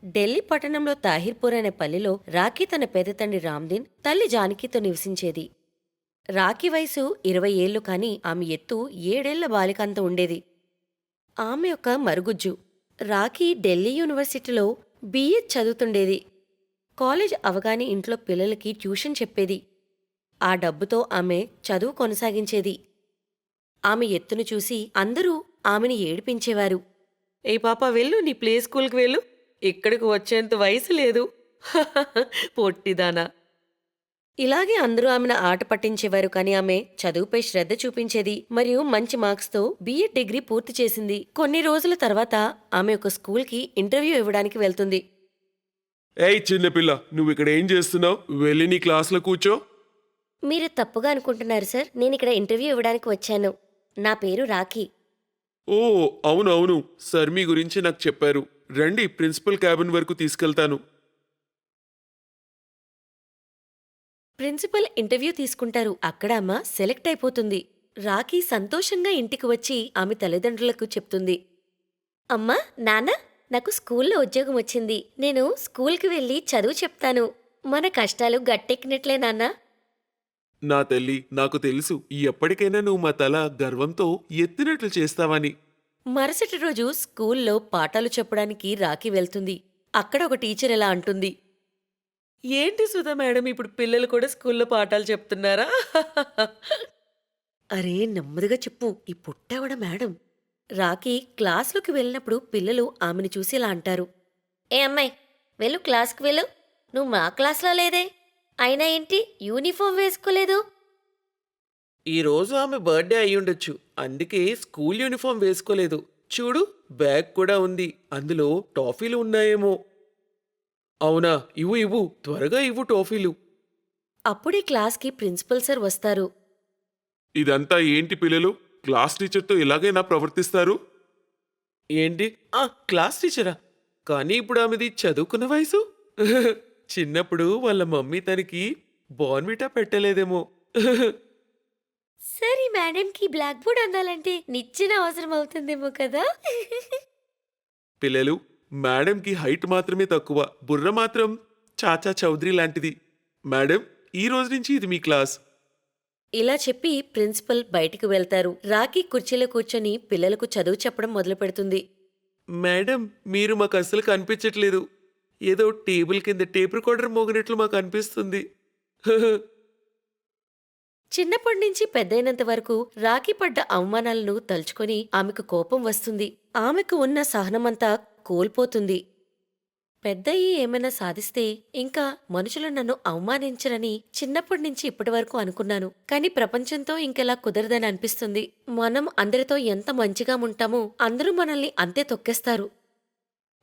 ఢిల్లీ పట్టణంలో తాహిర్పూర్ అనే పల్లెలో రాఖీ తన పెద్ద తండ్రి రామ్దీన్, తల్లి జానకితో నివసించేది. రాఖీ వయసు 20 ఏళ్లు కాని ఆమె ఎత్తు 7 ఏళ్ల బాలికంత ఉండేది. ఆమె ఒక మరుగుజ్జు. రాఖీ ఢిల్లీ యూనివర్సిటీలో BA చదువుతుండేది. కాలేజ్ అవగానే ఇంట్లో పిల్లలకి ట్యూషన్ చెప్పేది. ఆ డబ్బుతో ఆమె చదువు కొనసాగించేది. ఆమె ఎత్తును చూసి అందరూ ఆమెని ఏడిపించేవారు. ఏ పాప వెళ్ళు, నీ ప్లే స్కూల్కి వెళ్ళు, ఇక్కడికి వచ్చేంత వయసు లేదు. పొట్టిదానా. ఇలాగే అందరూ ఆమెను ఆట పట్టించేవారు. కాని ఆమె చదువుపై శ్రద్ధ చూపించేది మరియు మంచి మార్క్స్తో BEd డిగ్రీ పూర్తి చేసింది. కొన్ని రోజుల తర్వాత ఆమె ఒక స్కూల్కి ఇంటర్వ్యూ ఇవ్వడానికి వెళ్తుంది. ఏయ్ చిన్నపిల్ల, నువ్వు ఇక్కడ ఏం చేస్తున్నావు? వెళ్ళి నీ క్లాస్లో కూర్చో. మీరు తప్పుగా అనుకుంటున్నారు సార్. నేనిక్కడ ఇంటర్వ్యూ ఇవ్వడానికి వచ్చాను. నా పేరు రాఖీ. ఓ అవునవును, సార్ మీ గురించి నాకు చెప్పారు. రండి, ప్రిన్సిపల్ క్యాబిన్ వరకు తీసుకెళ్తాను. ప్రిన్సిపల్ ఇంటర్వ్యూ తీసుకుంటారు. అక్కడ ఆమె సెలెక్ట్ అయిపోతుంది. రాఖీ సంతోషంగా ఇంటికి వచ్చి ఆమె తల్లిదండ్రులకు చెప్తుంది. అమ్మా, నాన్న, నాకు స్కూల్లో ఉద్యోగం వచ్చింది. నేను స్కూల్కి వెళ్ళి చదువు చెప్తాను. మన కష్టాలు గట్టెక్కినట్లే నాన్నా. నా తల్లి, నాకు తెలుసు ఎప్పటికైనా నువ్వు మా తల గర్వంతో ఎత్తినట్లు చేస్తావని. మరుసటి రోజు స్కూల్లో పాఠాలు చెప్పడానికి రాఖీ వెళ్తుంది. అక్కడ ఒక టీచర్ ఇలా అంటుంది. ఏంటి సుధా మేడం, ఇప్పుడు పిల్లలు కూడా స్కూల్లో పాఠాలు చెప్తున్నారా? అరే, నెమ్మదిగా చెప్పు, ఈ పుట్టావిడ మేడం. రాఖీ క్లాస్లోకి వెళ్ళినప్పుడు పిల్లలు ఆమెను చూసి ఇలా అంటారు. ఏ అమ్మాయి, వెళ్ళు, క్లాస్కి వెళ్ళు. నువ్వు మా క్లాస్లో లేదే, అయినా ఏంటి యూనిఫామ్ వేసుకోలేదు? ఈరోజు ఆమె బర్త్డే అయ్యుండొచ్చు, అందుకే స్కూల్ యూనిఫామ్ వేసుకోలేదు. చూడు, బ్యాగ్ కూడా ఉంది, అందులో టాఫీలు ఉన్నాయేమో. అవునా, ఇవ్వు ఇవ్వు, త్వరగా ఇవ్వు టాఫీలు. అప్పుడే క్లాస్కి ప్రిన్సిపల్ సార్ వస్తారు. ఇదంతా ఏంటి పిల్లలు? క్లాస్ టీచర్తో ఇలాగైనా ప్రవర్తిస్తారు? ఏంటి? క్లాస్ టీచరా? కానీ ఇప్పుడు ఆమెది చదువుకున్న వయసు. చిన్నప్పుడు వాళ్ళ మమ్మీ తనకి బోర్న్విటా పెట్టలేదేమో. సరే, మేడంకి బ్లాక్ బోర్డ్ అందాలంటే నిచ్చెన అవసరం అవుతుందేమో కదా. పిల్లలు, మేడంకి హైట్ మాత్రమే తక్కువ, బుర్ర మాత్రం చాచా చౌదరి లాంటిది. మేడం, ఈ రోజు నుంచి ఇది మీ క్లాస్. ఇలా చెప్పి ప్రిన్సిపల్ బయటికి వెళ్తారు. రాఖీ కుర్చీలో కూర్చొని పిల్లలకు చదువు చెప్పడం మొదలు పెడుతుంది. మేడం, మీరు మాకు అస్సలు కనిపించట్లేదు. ఏదో టేబుల్ కింద టేప్ రికార్డర్ మోగినట్లు మాకు అనిపిస్తుంది. చిన్నప్పటి నుంచి పెద్దయినంత వరకు రాఖీ పడ్డ అవమానాలను తలుచుకొని ఆమెకు కోపం వస్తుంది. ఆమెకు ఉన్న సహనమంతా కోల్పోతుంది. పెద్దయ్యి ఏమైనా సాధిస్తే ఇంకా మనుషులు నన్ను అవమానించరని చిన్నప్పటి నుంచి ఇప్పటి వరకు అనుకున్నాను. కాని ప్రపంచంతో ఇంకెలా కుదరదని అనిపిస్తుంది. మనం అందరితో ఎంత మంచిగా ఉంటామో అందరూ మనల్ని అంతే తొక్కేస్తారు.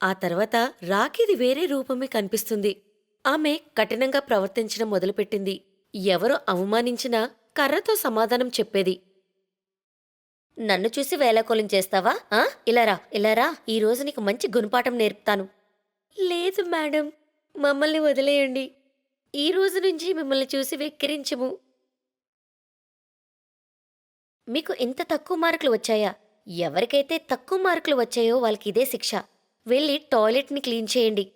ఆ తర్వాత రాఖీది వేరే రూపమే కనిపిస్తుంది. ఆమె కఠినంగా ప్రవర్తించడం మొదలుపెట్టింది. ఎవరు అవమానించినా కర్రతో సమాధానం చెప్పేది. నన్ను చూసి వేళాకోళం చేస్తావా? ఇలారా, ఇలారా, ఈరోజు నీకు మంచి గుణపాఠం నేర్పుతాను. లేదు మేడం, మమ్మల్ని వదిలేయండి. ఈ రోజు నుంచి మిమ్మల్ని చూసి వెక్కిరించము. మీకు ఇంత తక్కువ మార్కులు వచ్చాయా? ఎవరికైతే తక్కువ మార్కులు వచ్చాయో వాళ్ళకి ఇదే శిక్ష. వెళ్ళి టాయిలెట్ని క్లీన్ చేయండి.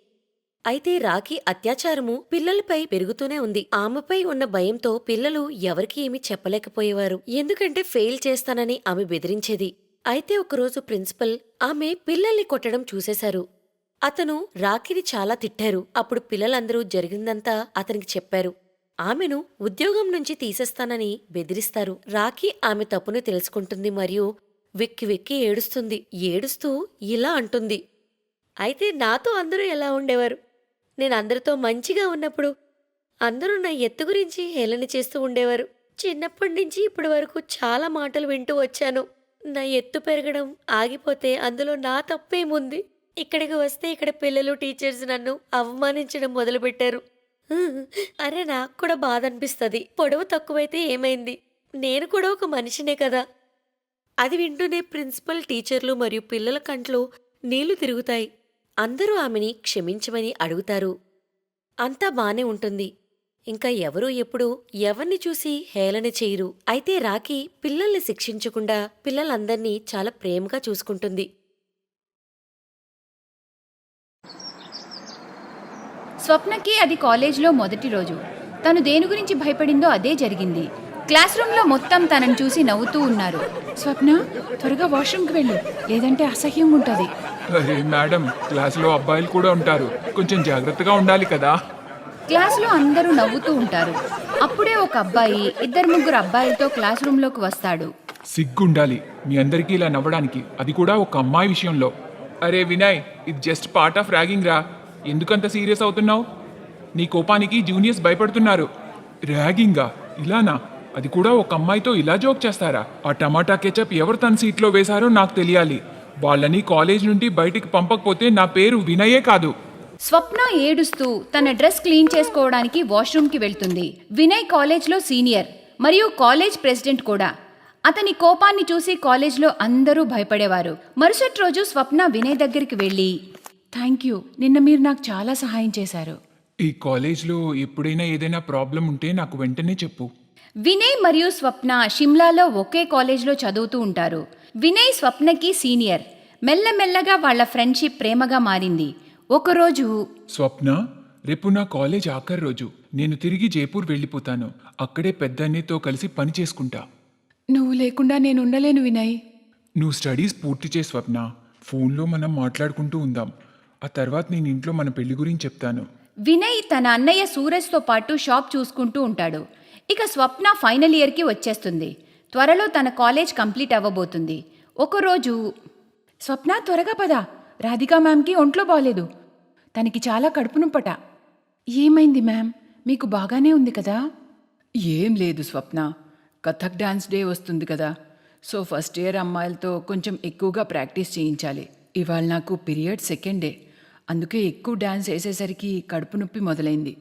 అయితే రాఖీ అత్యాచారము పిల్లలపై పెరుగుతూనే ఉంది. ఆమెపై ఉన్న భయంతో పిల్లలు ఎవరికీ ఏమీ చెప్పలేకపోయేవారు. ఎందుకంటే ఫెయిల్ చేస్తానని ఆమె బెదిరించేది. అయితే ఒకరోజు ప్రిన్సిపల్ ఆమె పిల్లల్ని కొట్టడం చూసేశారు. అతను రాఖీని చాలా తిట్టారు. అప్పుడు పిల్లలందరూ జరిగిందంతా అతనికి చెప్పారు. ఆమెను ఉద్యోగం నుంచి తీసేస్తానని బెదిరిస్తారు. రాఖీ ఆమె తప్పును తెలుసుకుంటుంది మరియు వెక్కి వెక్కి ఏడుస్తుంది. ఏడుస్తూ ఇలా అంటుంది. అయితే నాతో అందరూ ఎలా ఉండేవారు? నేను అందరితో మంచిగా ఉన్నప్పుడు అందరూ నా ఎత్తు గురించి హేళన చేస్తూ ఉండేవారు. చిన్నప్పటి నుంచి ఇప్పటి వరకు చాలా మాటలు వింటూ వచ్చాను. నా ఎత్తు పెరగడం ఆగిపోతే అందులో నా తప్పేముంది? ఇక్కడికి వస్తే ఇక్కడ పిల్లలు, టీచర్స్ నన్ను అవమానించడం మొదలుపెట్టారు. అరే, నాకు కూడా బాధ అనిపిస్తుంది. పొడవు తక్కువైతే ఏమైంది? నేను కూడా ఒక మనిషినే కదా. అది వింటూనే ప్రిన్సిపల్, టీచర్లు మరియు పిల్లల కంట్లో నీళ్లు తిరుగుతాయి. అందరూ ఆమెని క్షమించమని అడుగుతారు. అంతా బానే ఉంటుంది. ఇంకా ఎవరూ ఎప్పుడూ ఎవర్ని చూసి హేళన చేయరు. అయితే రాఖీ పిల్లల్ని శిక్షించకుండా పిల్లలందర్నీ చాలా ప్రేమగా చూసుకుంటుంది. స్వప్నకి అది కాలేజ్లో మొదటి రోజు. తను దేని గురించి భయపడిందో అదే జరిగింది. క్లాస్ రూమ్లో మొత్తం తనని చూసి నవ్వుతూ ఉన్నారు. స్వప్న, త్వరగా వాష్రూమ్కి వెళ్ళు, లేదంటే అసహ్యంగా ఉంటుంది. అరే మేడం, క్లాస్లో అబ్బాయిలు కూడా ఉంటారు, కొంచెం జాగ్రత్తగా ఉండాలి కదా. క్లాస్లో అందరూ నవ్వుతూ ఉంటారు. అప్పుడే ఒక అబ్బాయి 2-3 అబ్బాయిలతో క్లాస్ రూమ్లోకి వస్తాడు. సిగ్గుండాలి మీ అందరికీ ఇలా నవ్వడానికి, అది కూడా ఒక అమ్మాయి విషయంలో. అరే వినయ్, ఇది జస్ట్ పార్ట్ ఆఫ్ ర్యాగింగ్ రా, ఎందుకంత సీరియస్ అవుతున్నావు? నీ కోపానికి జూనియర్స్ భయపడుతున్నారు. ర్యాగింగా? ఇలానా? అది కూడా ఒక అమ్మాయితో ఇలా జోక్ చేస్తారా? ఆ టమాటా కెచప్ ఎవరు తన సీట్లో వేశారో నాకు తెలియాలి. వాళ్ళని కాలేజ్ నుండి బయటికి పంపకపోతే నా పేరు వినయే కాదు. స్వప్న ఏడుస్తూ తన డ్రెస్ క్లీన్ చేసుకోవడానికి వాష్రూమ్కి వెళ్తుంది. వినయ్ కాలేజ్లో సీనియర్ మరియు కాలేజ్ ప్రెసిడెంట్ కూడా. అతని కోపాన్ని చూసి కాలేజ్లో అందరూ భయపడేవారు. మరుసటి రోజు స్వప్న వినయ్ దగ్గరికి వెళ్ళి, థ్యాంక్ యూ, నిన్న మీరు నాకు చాలా సహాయం చేశారు. ఈ కాలేజ్లో ఎప్పుడైనా ఏదైనా ప్రాబ్లం ఉంటే నాకు వెంటనే చెప్పు. వినయ్ మరియు స్వప్న షిమ్లాలో ఒకే కాలేజ్లో చదువుతూ ఉంటారు. వినయ్ స్వప్నకి సీనియర్. మెల్లమెల్లగా వాళ్ళ ఫ్రెండ్షిప్ ప్రేమగా మారింది. ఒకరోజు, స్వప్న, రేపు నా కాలేజ్ ఆఖరి రోజు. నేను తిరిగి జైపూర్ వెళ్ళిపోతాను. అక్కడే పెద్దన్నయ్యతో కలిసి పని చేసుకుంటా. నువ్వు లేకుండా నేను ఉండలేను వినయ్. నువ్వు స్టడీస్ పూర్తి చేయి స్వప్న. ఫోన్లో మనం మాట్లాడుకుంటూ ఉందాం. ఆ తర్వాత నేను ఇంట్లో మన పెళ్లి గురించి చెప్తాను. వినయ్ తన అన్నయ్య సూరజ్తో పాటు షాప్ చూసుకుంటూ ఉంటాడు. ఇక స్వప్న ఫైనల్ ఇయర్కి వచ్చేస్తుంది. త్వరలో తన కాలేజ్ కంప్లీట్ అవ్వబోతుంది. ఒకరోజు, స్వప్న త్వరగా పద, రాధికా మ్యామ్కి ఒంట్లో బాలేదు, తనకి చాలా కడుపు నొప్పట. ఏమైంది మ్యామ్, మీకు బాగానే ఉంది కదా? ఏం లేదు స్వప్న, కథక్ డాన్స్ డే వస్తుంది కదా, సో ఫస్ట్ ఇయర్ అమ్మాయిలతో కొంచెం ఎక్కువగా ప్రాక్టీస్ చేయించాలి. ఇవాళ నాకు పీరియడ్ సెకండ్ డే, అందుకే ఎక్కువ డాన్స్ వేసేసరికి కడుపు నొప్పి మొదలైంది.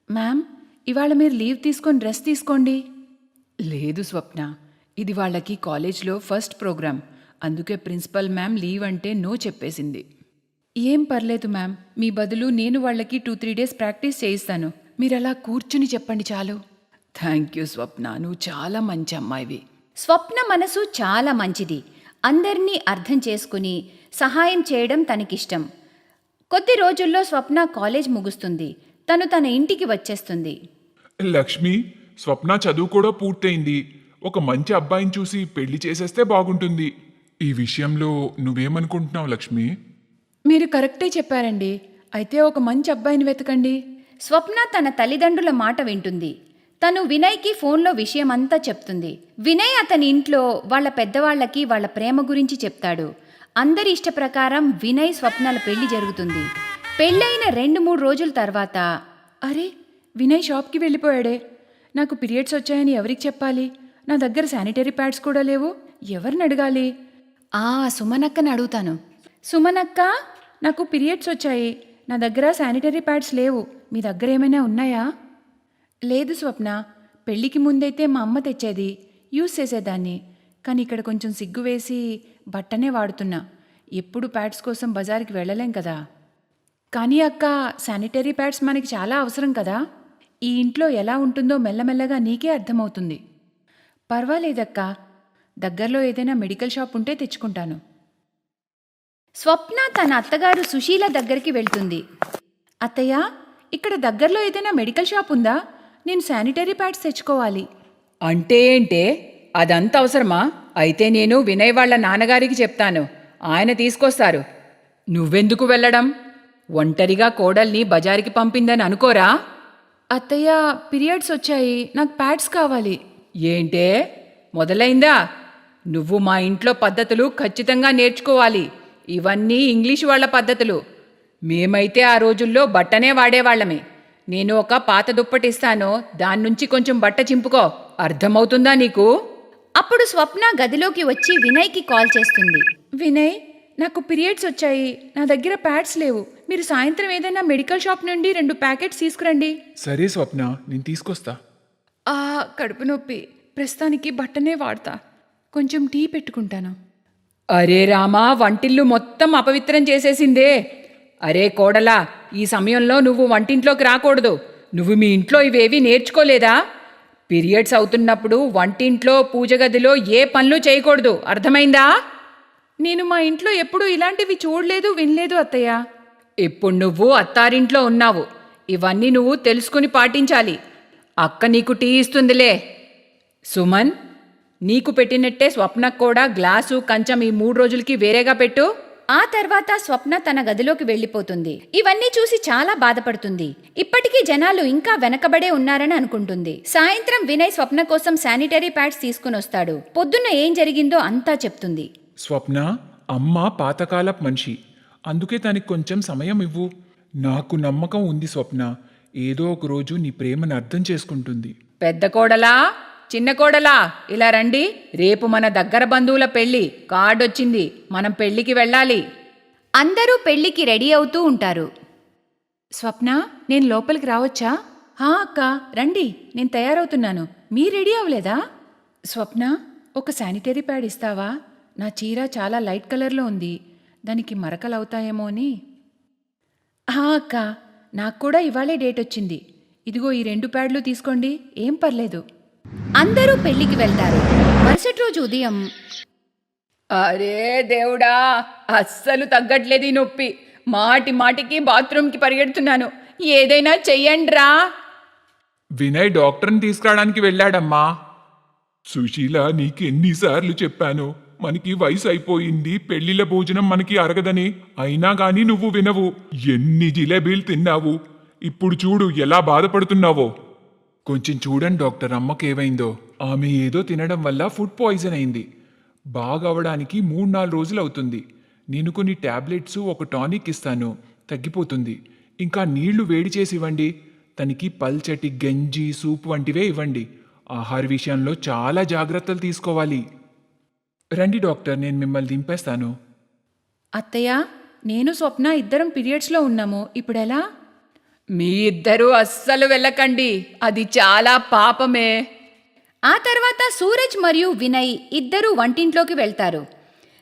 మ్యామ్, ఇవాళ మీరు లీవ్ తీసుకొని రెస్ట్ తీసుకోండి. లేదు స్వప్న, ఇది వాళ్ళకి కాలేజ్లో ఫస్ట్ ప్రోగ్రామ్, అందుకే ప్రిన్సిపల్ మ్యామ్ లీవ్ అంటే నో చెప్పేసింది. ఏం పర్లేదు మ్యామ్, మీ బదులు నేను వాళ్ళకి 2-3 డేస్ ప్రాక్టీస్ చేయిస్తాను. మీరు అలా కూర్చుని చెప్పండి చాలు. థ్యాంక్ యూ స్వప్న, నువ్వు చాలా మంచి అమ్మాయివి. స్వప్న మనసు చాలా మంచిది. అందరినీ అర్థం చేసుకుని సహాయం చేయడం తనకిష్టం. కొద్ది రోజుల్లో స్వప్న కాలేజ్ ముగుస్తుంది. తను తన ఇంటికి వచ్చేస్తుంది. లక్ష్మి, స్వప్న చదువు కూడా పూర్తయింది. ఒక మంచి అబ్బాయిని చూసి పెళ్లి చేసేస్తే బాగుంటుంది. ఈ విషయంలో నువ్వేమనుకుంటున్నావు లక్ష్మి? మీరు కరెక్టే చెప్పారండి. అయితే ఒక మంచి అబ్బాయిని వెతకండి. స్వప్న తన తల్లిదండ్రుల మాట వింటుంది. తను వినయ్కి ఫోన్లో విషయమంతా చెప్తుంది. వినయ్ అతని ఇంట్లో వాళ్ళ పెద్దవాళ్లకి వాళ్ళ ప్రేమ గురించి చెప్తాడు. అందరి ఇష్ట ప్రకారం వినయ్ స్వప్నల పెళ్లి జరుగుతుంది. పెళ్ళైన 2-3 రోజుల తర్వాత, అరే వినయ్ షాప్కి వెళ్ళిపోయాడే, నాకు పీరియడ్స్ వచ్చాయని ఎవరికి చెప్పాలి? నా దగ్గర శానిటరీ ప్యాడ్స్ కూడా లేవు, ఎవరిని అడగాలి? సుమనక్కని అడుగుతాను. సుమనక్క, నాకు పీరియడ్స్ వచ్చాయి, నా దగ్గర శానిటరీ ప్యాడ్స్ లేవు, మీ దగ్గర ఏమైనా ఉన్నాయా? లేదు స్వప్న, పెళ్ళికి ముందైతే మా అమ్మ తెచ్చేది, యూస్ చేసేదాన్ని. కానీ ఇక్కడ కొంచెం సిగ్గు వేసి బట్టనే వాడుతున్నా. ఎప్పుడు ప్యాడ్స్ కోసం బజార్కి వెళ్ళలేం కదా. కానీ అక్క, శానిటరీ ప్యాడ్స్ మనకి చాలా అవసరం కదా. ఈ ఇంట్లో ఎలా ఉంటుందో మెల్లమెల్లగా నీకే అర్థమవుతుంది. పర్వాలేదక్క, దగ్గరలో ఏదైనా మెడికల్ షాప్ ఉంటే తెచ్చుకుంటాను. స్వప్న తన అత్తగారు సుశీల దగ్గరికి వెళ్తుంది. అత్తయ్య, ఇక్కడ దగ్గరలో ఏదైనా మెడికల్ షాప్ ఉందా? నేను శానిటరీ ప్యాడ్స్ తెచ్చుకోవాలి. అంటే ఏంటే, అదంత అవసరమా? అయితే నేను వినయ్ వాళ్ళ నాన్నగారికి చెప్తాను, ఆయన తీసుకొస్తారు. నువ్వెందుకు వెళ్ళడం? ఒంటరిగా కోడల్ని బజారుకి పంపిందని అనుకోరా? అత్తయ్య, పీరియడ్స్ వచ్చాయి, నాకు ప్యాడ్స్ కావాలి. ఏంటే, మొదలైందా? నువ్వు మా ఇంట్లో పద్ధతులు ఖచ్చితంగా నేర్చుకోవాలి. ఇవన్నీ ఇంగ్లీష్ వాళ్ళ పద్ధతులు. మేమైతే ఆ రోజుల్లో బట్టనే వాడేవాళ్ళమే. నేను ఒక పాత దుప్పటిస్తాను, దాన్నుంచి కొంచెం బట్ట చింపుకో. అర్థమవుతుందా నీకు? అప్పుడు స్వప్న గదిలోకి వచ్చి వినయ్కి కాల్ చేస్తుంది. వినయ్, నాకు పీరియడ్స్ వచ్చాయి, నా దగ్గర ప్యాడ్స్ లేవు, మీరు సాయంత్రం ఏదైనా మెడికల్ షాప్ నుండి 2 ప్యాకెట్స్ తీసుకురండి. సరే స్వప్న, నేను తీసుకొస్తా. కడుపు నొప్పి, ప్రస్తుతానికి బట్టనే వాడతా, కొంచెం టీ పెట్టుకుంటాను. అరే రామా, వంటిల్లు మొత్తం అపవిత్రం చేసేసిందే. అరే కోడలా, ఈ సమయంలో నువ్వు వంటింట్లోకి రాకూడదు. నువ్వు మీ ఇంట్లో ఇవేవి నేర్చుకోలేదా? పీరియడ్స్ అవుతున్నప్పుడు వంటింట్లో, పూజ గదిలో ఏ పనులు చేయకూడదు, అర్థమైందా? నేను మా ఇంట్లో ఎప్పుడూ ఇలాంటివి చూడలేదు, వినలేదు అత్తయ్య. ఇప్పుడు నువ్వు అత్తారింట్లో ఉన్నావు. ఇవన్నీ నువ్వు తెలుసుకుని పాటించాలి. అక్క నీకు టీ ఇస్తుందిలే. సుమన్, నీకు పెట్టినట్టే స్వప్నకు కూడా గ్లాసు కంచం ఈ 3 రోజులకి వేరేగా పెట్టు. ఆ తర్వాత స్వప్న తన గదిలోకి వెళ్ళిపోతుంది. ఇవన్నీ చూసి చాలా బాధపడుతుంది. ఇప్పటికీ జనాలు ఇంకా వెనకబడే ఉన్నారని అనుకుంటుంది. సాయంత్రం వినయ్ స్వప్న కోసం శానిటరీ ప్యాడ్స్ తీసుకుని వస్తాడు. పొద్దున్న ఏం జరిగిందో అంతా చెప్తుంది. స్వప్న, అమ్మ పాతకాలపు మనిషి, అందుకే తనకి కొంచెం సమయం ఇవ్వు. నాకు నమ్మకం ఉంది స్వప్న, ఏదో ఒక రోజు నీ ప్రేమను అర్థం చేసుకుంటుంది. పెద్ద కోడలా, చిన్న కోడలా, ఇలా రండి. రేపు మన దగ్గర బంధువుల పెళ్లి కార్డొచ్చింది. మనం పెళ్లికి వెళ్ళాలి. అందరూ పెళ్లికి రెడీ అవుతూ ఉంటారు. స్వప్న, నేను లోపలికి రావచ్చా? హా అక్క, రండి, నేను తయారవుతున్నాను. మీరు రెడీ అవ్వలేదా? స్వప్న, ఒక శానిటరీ ప్యాడ్ ఇస్తావా? నా చీర చాలా లైట్ కలర్లో ఉంది, దానికి మరకలు అవుతాయేమో అని. హా అక్క, నాకు కూడా ఇవాళే డేట్ వచ్చింది. ఇదిగో ఈ 2 ప్యాడ్లు తీసుకోండి, ఏం పర్లేదు. అందరూ పెళ్లికి వెళ్తారు. మరుసటి రోజు ఉదయం అరే దేవుడా, అస్సలు తగ్గట్లేదు ఈ నొప్పి. మాటి మాటికి బాత్రూమ్కి పరిగెడుతున్నాను. ఏదైనా చెయ్యండ్రా. వినయ్ డాక్టర్ని తీసుకురావడానికి వెళ్ళాడమ్మా. సుశీల, నీకు ఎన్నిసార్లు చెప్పాను, మనకి వయసు అయిపోయింది, పెళ్లిళ్ళ భోజనం మనకి అరగదని. అయినా గాని నువ్వు వినవు. ఎన్ని జిలేబీలు తిన్నావు, ఇప్పుడు చూడు ఎలా బాధపడుతున్నావో. కొంచెం చూడండి డాక్టర్, అమ్మకేమైందో. ఆమె ఏదో తినడం వల్ల ఫుడ్ పాయిజన్ అయింది. బాగవడానికి 3-4 రోజులు అవుతుంది. నేను కొన్ని టాబ్లెట్స్, ఒక టానిక్ ఇస్తాను, తగ్గిపోతుంది. ఇంకా నీళ్లు వేడి చేసి ఇవ్వండి. తనకి పల్చటి గంజి, సూప్ వంటివే ఇవ్వండి. ఆహార విషయంలో చాలా జాగ్రత్తలు తీసుకోవాలి. రండి డాక్టర్, నేను మిమ్మల్ని దింపేస్తాను. అత్తయ్య, నేను స్వప్న ఇద్దరం పీరియడ్స్లో ఉన్నాము. ఇప్పుడెలా? మీ ఇద్దరూ అస్సలు వెళ్ళకండి, అది చాలా పాపమే. ఆ తర్వాత సూరజ్ మరియు వినయ్ ఇద్దరూ వంటింట్లోకి వెళ్తారు.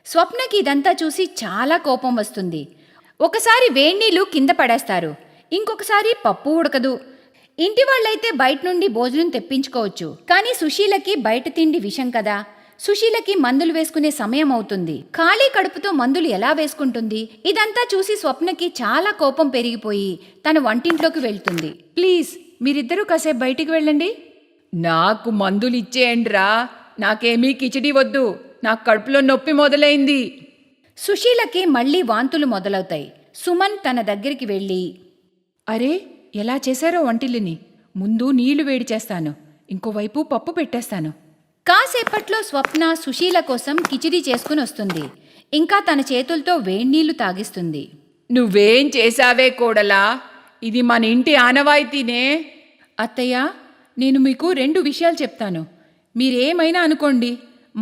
స్వప్నకి ఇదంతా చూసి చాలా కోపం వస్తుంది. ఒకసారి వేడినీళ్ళు కింద పడేస్తారు, ఇంకొకసారి పప్పు ఉడకదు. ఇంటి వాళ్ళైతే బయట నుండి భోజనం తెప్పించుకోవచ్చు, కానీ సుశీలకి బయట తిండి విషం కదా. సుశీలకి మందులు వేసుకునే సమయం అవుతుంది. ఖాళీ కడుపుతో మందులు ఎలా వేసుకుంటుంది? ఇదంతా చూసి స్వప్నకి చాలా కోపం పెరిగిపోయి తన వంటింట్లోకి వెళ్తుంది. ప్లీజ్, మీరిద్దరూ కాసేపు బయటికి వెళ్ళండి. నాకు మందులు ఇచ్చేయండిరా, నాకేమీ కిచిడి వద్దు, నాకు కడుపులో నొప్పి మొదలైంది. సుశీలకి మళ్ళీ వాంతులు మొదలవుతాయి. సుమన్ తన దగ్గరికి వెళ్ళి, అరే, ఎలా చేశారో వంటిల్లిని. ముందు నీళ్లు వేడి చేస్తాను, ఇంకోవైపు పప్పు పెట్టేస్తాను. కాసేపట్లో స్వప్న సుశీల కోసం కిచిడి చేసుకుని వస్తుంది. ఇంకా తన చేతులతో వేడినీళ్లు తాగిస్తుంది. నువ్వేం చేశావే కోడలా, ఇది మన ఇంటి ఆనవాయితీనే. అత్తయ్య, నేను మీకు 2 విషయాలు చెప్తాను. మీరేమైనా అనుకోండి.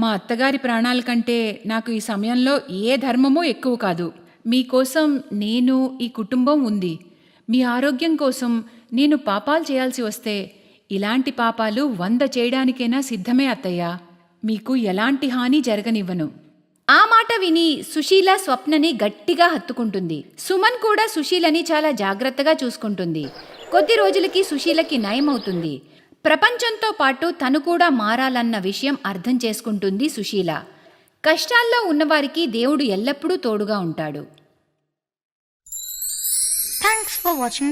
మా అత్తగారి ప్రాణాల కంటే నాకు ఈ సమయంలో ఏ ధర్మమూ ఎక్కువ కాదు. మీకోసం నేను, ఈ కుటుంబం ఉంది. మీ ఆరోగ్యం కోసం నేను పాపాలు చేయాల్సి వస్తే ఇలాంటి పాపాలు 100 చేయడానికైనా సిద్ధమే అత్తయ్య. మీకు ఎలాంటి హాని జరగనివ్వను. ఆ మాట విని సుశీల స్వప్నని గట్టిగా హత్తుకుంటుంది. సుమన్ కూడా సుశీలని చాలా జాగ్రత్తగా చూసుకుంటుంది. కొద్ది రోజులకి సుశీలకి నయమవుతుంది. ప్రపంచంతో పాటు తను కూడా మారాలన్న విషయం అర్థం చేసుకుంటుంది సుశీల. కష్టాల్లో ఉన్నవారికి దేవుడు ఎల్లప్పుడూ తోడుగా ఉంటాడు. Thanks for watching.